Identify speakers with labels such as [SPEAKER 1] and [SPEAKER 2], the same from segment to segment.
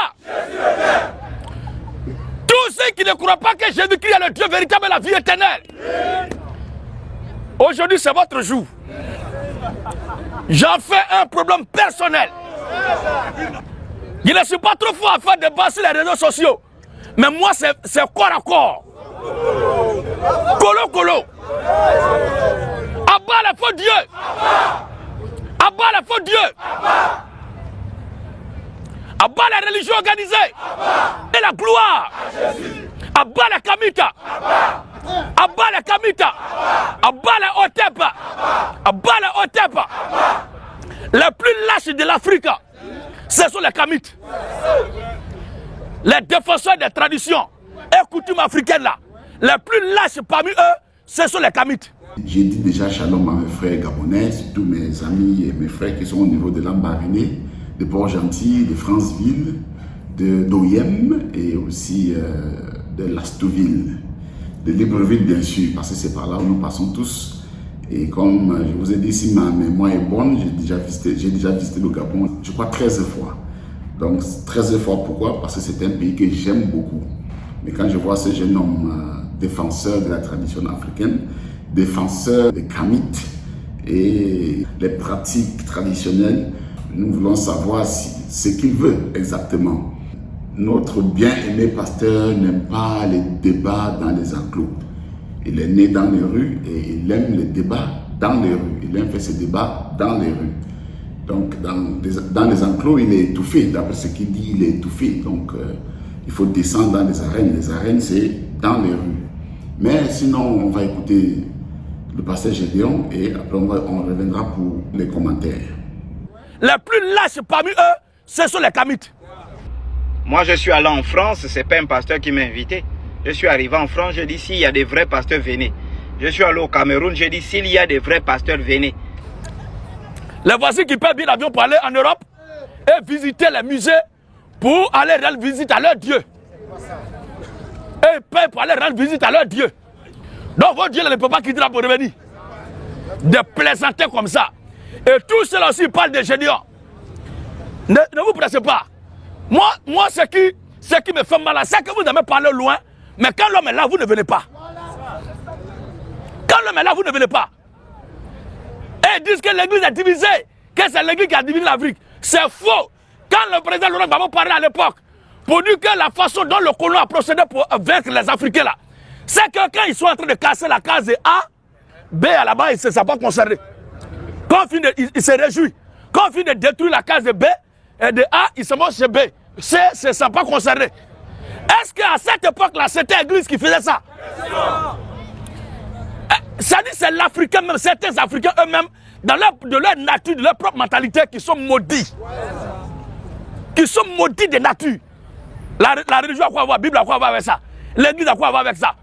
[SPEAKER 1] pas. Tous ceux qui ne croient pas que Jésus-Christ est le Dieu véritable et la vie éternelle. Aujourd'hui, c'est votre jour. J'en fais un problème personnel. Je ne suis pas trop fort à faire débat sur les réseaux sociaux. Mais moi, c'est corps à corps. Colo, colo. Abat les faux dieux. Abat les faux dieux. Abat les religions organisées. Et la gloire. Abat les Kamita. Abat les Kamita. Abat les Otepa. Abat les Otepa. Les plus lâches de l'Afrique, ce sont les Kamites. Les défenseurs des traditions et coutumes africaines là. Les plus lâches parmi eux, ce sont les Kamites.
[SPEAKER 2] J'ai dit déjà shalom à mes frères gabonais, surtout mes amis et mes frères qui sont au niveau de Lambaréné, de Port-Gentil, de Franceville, d'Oyem et aussi de Lastouville, de Libreville bien sûr, parce que c'est par là où nous passons tous. Et comme je vous ai dit, si ma mémoire est bonne, j'ai déjà visité le Gabon, je crois 13 fois. Donc 13 fois, pourquoi? Parce que c'est un pays que j'aime beaucoup. Mais quand je vois ce jeune homme défenseur de la tradition africaine, défenseur des Kamites et les pratiques traditionnelles, nous voulons savoir ce qu'il veut exactement. Notre bien-aimé pasteur n'aime pas les débats dans les enclos. Il est né dans les rues et il aime les débats dans les rues. Il aime faire ses débats dans les rues. Donc dans les enclos, il est étouffé. D'après ce qu'il dit, il est étouffé. Donc il faut descendre dans les arènes. Les arènes, c'est dans les rues. Mais sinon, on va écouter le pasteur Gédéon et après on reviendra pour les commentaires.
[SPEAKER 1] Les plus lâches parmi eux, ce sont les Kamites.
[SPEAKER 3] Moi, je suis allé en France, c'est pas un pasteur qui m'a invité. Je suis arrivé en France, je dis s'il y a des vrais pasteurs, venez. Je suis allé au Cameroun, je dis s'il y a des vrais pasteurs, venez.
[SPEAKER 1] Les voici qui payent bien l'avion pour aller en Europe et visiter les musées pour aller rendre visite à leur Dieu. Et ils payent pour aller rendre visite à leur Dieu. Donc votre Dieu ne peut pas quitter là pour revenir. De plaisanter comme ça. Et tout cela aussi parle de Gédéon. Ne vous pressez pas. Moi ce qui me fait mal, c'est que vous n'avez parlé loin. Mais quand l'homme est là, vous ne venez pas. Quand l'homme est là, vous ne venez pas. Et ils disent que l'église est divisée, que c'est l'église qui a divisé l'Afrique. C'est faux. Quand le président Laurent Gbagbo parlait à l'époque, pour dire que la façon dont le colon a procédé pour vaincre les Africains là, c'est que quand ils sont en train de casser la case A, B à la bas, ils ne sont pas concernés. Quand il se réjouit. Quand on finit de détruire la case de B et de A, ils se montrent chez B. C, ne sont pas concernés. Est-ce qu'à cette époque-là, c'était l'église qui faisait ça? Ça dit c'est l'Africain même, certains Africains eux-mêmes, de leur nature, de leur propre mentalité, qui sont maudits. Qui sont maudits de nature. La religion a quoi avoir, la Bible a quoi avoir avec ça. L'église a quoi avoir avec ça.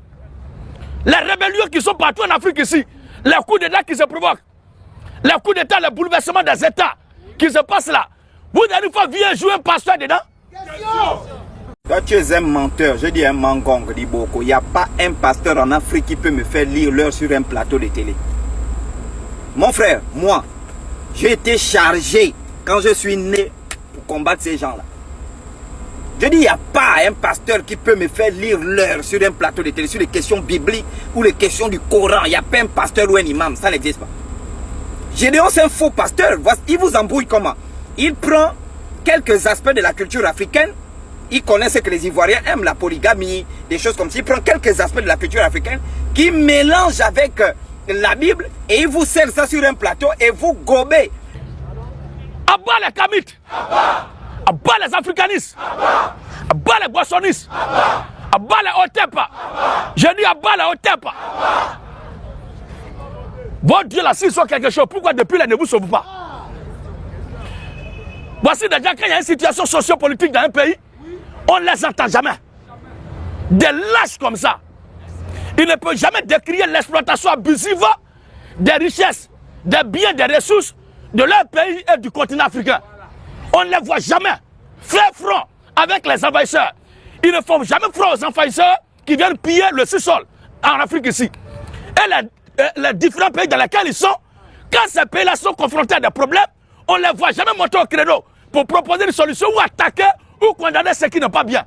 [SPEAKER 1] Les rébellions qui sont partout en Afrique ici, les coups d'État qui se provoquent, les coups d'État, les bouleversements des États qui se passent là. Vous allez fois venir jouer un pasteur dedans?
[SPEAKER 3] Toi, tu es un menteur, je dis un mangong, dit beaucoup. Il n'y a pas un pasteur en Afrique qui peut me faire lire l'heure sur un plateau de télé. Mon frère, moi, j'ai été chargé quand je suis né pour combattre ces gens-là. Je dis, il n'y a pas un pasteur qui peut me faire lire l'heure sur un plateau de télé, sur les questions bibliques ou les questions du Coran. Il n'y a pas un pasteur ou un imam, ça n'existe pas. Gédéon, c'est un faux pasteur. Il vous embrouille comment? Il prend quelques aspects de la culture africaine. Il connaît ce que les Ivoiriens aiment, la polygamie, des choses comme ça. Il prend quelques aspects de la culture africaine qui mélange avec la Bible et il vous sert ça sur un plateau et vous gobez.
[SPEAKER 1] Abat les Kamites, abat les africanistes, abat les boissonnistes, abat les Otepa. Je dis abat les Otepa. Votre Dieu là, s'il soit quelque chose, pourquoi depuis là ne vous sauve pas? Voici déjà quand il y a une situation sociopolitique dans un pays, on ne les entend jamais. Des lâches comme ça. Ils ne peuvent jamais décrire l'exploitation abusive des richesses, des biens, des ressources de leur pays et du continent africain. On ne les voit jamais faire front avec les envahisseurs. Ils ne font jamais front aux envahisseurs qui viennent piller le sous-sol en Afrique ici. Et les différents pays dans lesquels ils sont, quand ces pays-là sont confrontés à des problèmes, on ne les voit jamais monter au créneau pour proposer une solution ou attaquer Vous condamnez ce qui n'est pas bien.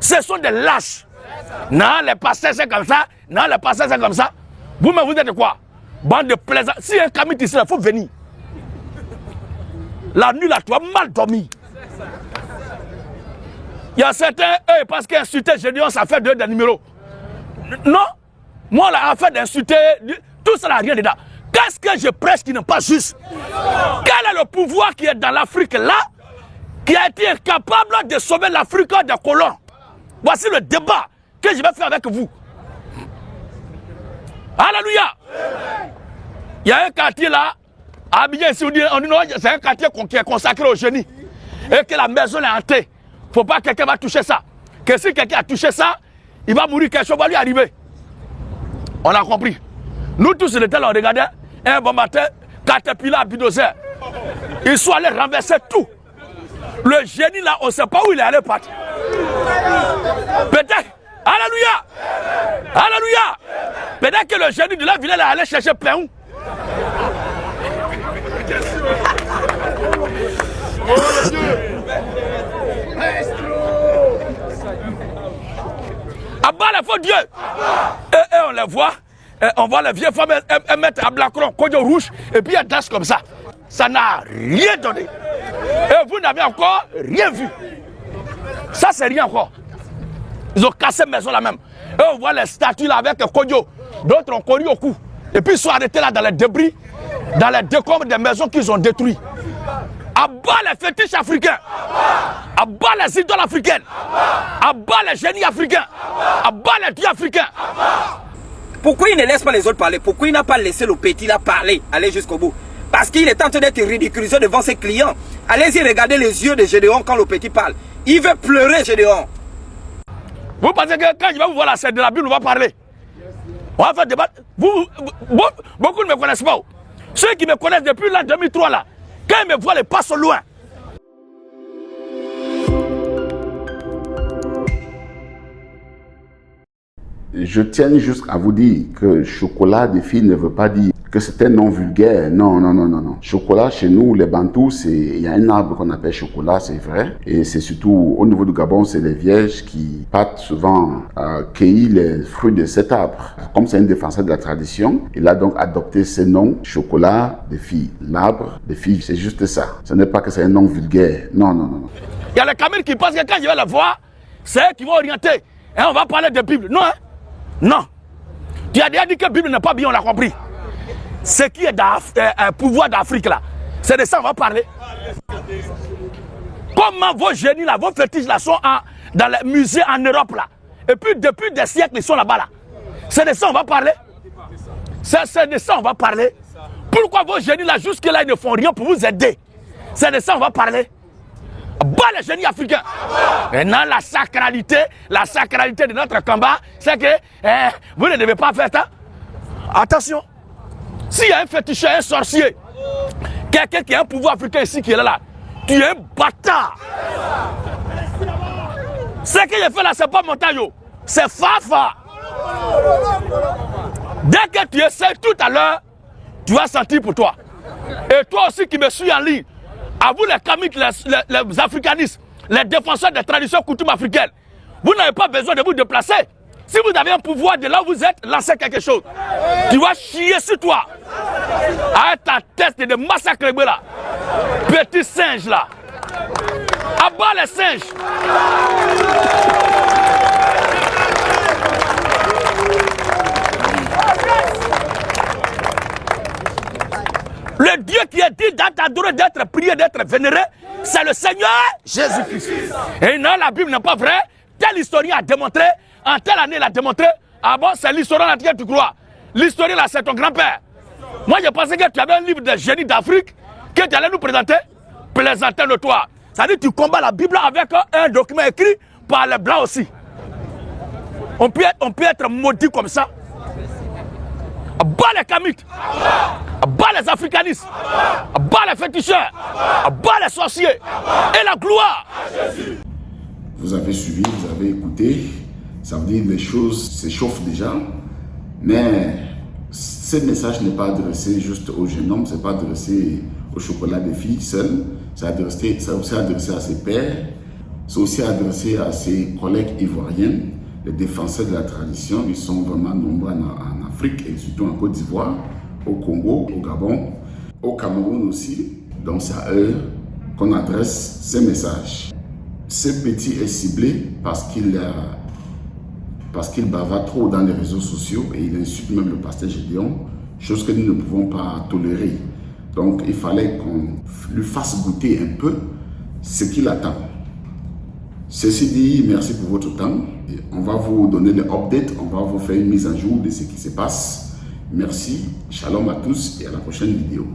[SPEAKER 1] Ce sont des lâches. Non, les pasteurs c'est comme ça. Non, les pasteurs c'est comme ça. Vous-même, vous êtes quoi? Bande de plaisants. Si un camit ici, il faut venir. La nuit là, tu as mal dormi. Il y a certains, eux, parce qu'insulter Gédéon, ça fait des numéros. Non, moi, là, en fait d'insulter, tout ça n'a rien dedans. Qu'est-ce que je prêche qui n'est pas juste? Quel est le pouvoir qui est dans l'Afrique là, qui a été capable de sauver l'Afrique des colons? Voici le débat que je vais faire avec vous. Alléluia. Il y a un quartier là, à Abidjan, ici, on dit c'est un quartier qui est consacré au génie. Et que la maison est hantée. Il ne faut pas que quelqu'un va toucher ça. Que si quelqu'un a touché ça, il va mourir, quelque chose va lui arriver. On a compris. Nous tous, on regardait un bon matin, Caterpillar, bulldozer. Ils sont allés renverser tout. Le génie là, on ne sait pas où il est allé partir. Peut-être, alléluia, alléluia. Peut-être que le génie de la ville est allé chercher plein où. Abat les faux dieux. Et on les voit. On voit les vieilles femmes mettre à blacron, codio rouge, et puis elles dansent comme ça. Ça n'a rien donné. Et vous n'avez encore rien vu. Ça, c'est rien encore. Ils ont cassé la maison là même. Et on voit les statues là avec codio. D'autres ont couru au cou. Et puis ils sont arrêtés là dans les débris, dans les décombres des maisons qu'ils ont détruites. Abat les fétiches africains. Abat les idoles africaines. Abat les génies africains. Abat les dieux africains.
[SPEAKER 3] Pourquoi il ne laisse pas les autres parler? Pourquoi il n'a pas laissé le petit là parler, aller jusqu'au bout? Parce qu'il est en train d'être ridiculisé devant ses clients. Allez-y, regardez les yeux de Gédéon quand le petit parle. Il veut pleurer, Gédéon.
[SPEAKER 1] Vous pensez que quand je vais vous voir la scène de la Bible, on va parler? On va faire débat. Beaucoup ne me connaissent pas. Ceux qui me connaissent depuis l'an 2003 là, quand ils me voient, ils passent au loin.
[SPEAKER 2] Je tiens juste à vous dire que chocolat des filles ne veut pas dire que c'est un nom vulgaire. Non, non, non, non, non. Chocolat, chez nous, les Bantous, il y a un arbre qu'on appelle chocolat, c'est vrai. Et c'est surtout, au niveau du Gabon, c'est les vierges qui partent souvent cueillir les fruits de cet arbre. Comme c'est un défenseur de la tradition, il a donc adopté ce nom, chocolat des filles. L'arbre des filles, c'est juste ça. Ce n'est pas que c'est un nom vulgaire. Non, non, non, non.
[SPEAKER 1] Il y a les caméras qui pensent que quand je vais la voir, c'est eux qui vont orienter. Et on va parler de Bible. Non, hein? Non. Tu as déjà dit que la Bible n'est pas bien, on l'a compris. Ce qui est dans le pouvoir d'Afrique là, c'est de ça qu'on va parler. Comment vos génies là, vos fétiches là sont dans les musées en Europe là. Et puis depuis des siècles, ils sont là-bas là. C'est de ça qu'on va parler. C'est de ça qu'on va parler. Pourquoi vos génies là, jusque là, ils ne font rien pour vous aider? C'est de ça qu'on va parler. Bas les génies africains. Maintenant, la sacralité de notre combat, c'est que vous ne devez pas faire ça. Attention. S'il y a un féticheur, un sorcier, quelqu'un qui a un pouvoir africain ici qui est là, tu es un bâtard. Ce que j'ai fait là, c'est pas Montagnot, c'est Fafa. Dès que tu essaies tout à l'heure, tu vas sentir pour toi. Et toi aussi qui me suis en ligne, à vous les kamiks, les africanistes, les défenseurs des traditions coutumes africaines, vous n'avez pas besoin de vous déplacer. Si vous avez un pouvoir de là où vous êtes, lancez quelque chose. Tu vas chier sur toi. Avec ta tête de massacre là. Petit singe là. Abat les singes. Le Dieu qui est dit d'être adoré, d'être prié, d'être vénéré, c'est le Seigneur Jésus-Christ. Et non, la Bible n'est pas vraie. Tel historien a démontré, en telle année il a démontré. Ah bon, c'est l'historien là que tu crois. L'historien là, c'est ton grand-père. Moi, je pensais que tu avais un livre de génie d'Afrique que tu allais nous présenter, plaisantin de toi. Ça veut dire que tu combats la Bible avec un document écrit par les Blancs aussi. On peut être maudit comme ça. Bas les kamites, bas les africanistes, bas les féticheurs, bas les sorciers et la gloire.
[SPEAKER 2] Vous avez suivi, vous avez écouté, ça veut dire que les choses s'échauffent déjà, mais ce message n'est pas adressé juste aux jeunes hommes, ce n'est pas adressé au chocolat des filles seules, c'est aussi adressé à ses pères, C'est aussi adressé à ses collègues ivoiriens, les défenseurs de la tradition. Ils sont vraiment nombreux en Afrique et surtout en Côte d'Ivoire, au Congo, au Gabon, au Cameroun aussi. Donc c'est à eux qu'on adresse ces messages. Ce petit est ciblé parce qu'il bavard trop dans les réseaux sociaux et il insulte même le pasteur Gédéon, chose que nous ne pouvons pas tolérer. Donc il fallait qu'on lui fasse goûter un peu ce qu'il attend. Ceci dit, merci pour votre temps. Et on va vous donner les updates, on va vous faire une mise à jour de ce qui se passe. Merci, shalom à tous et à la prochaine vidéo.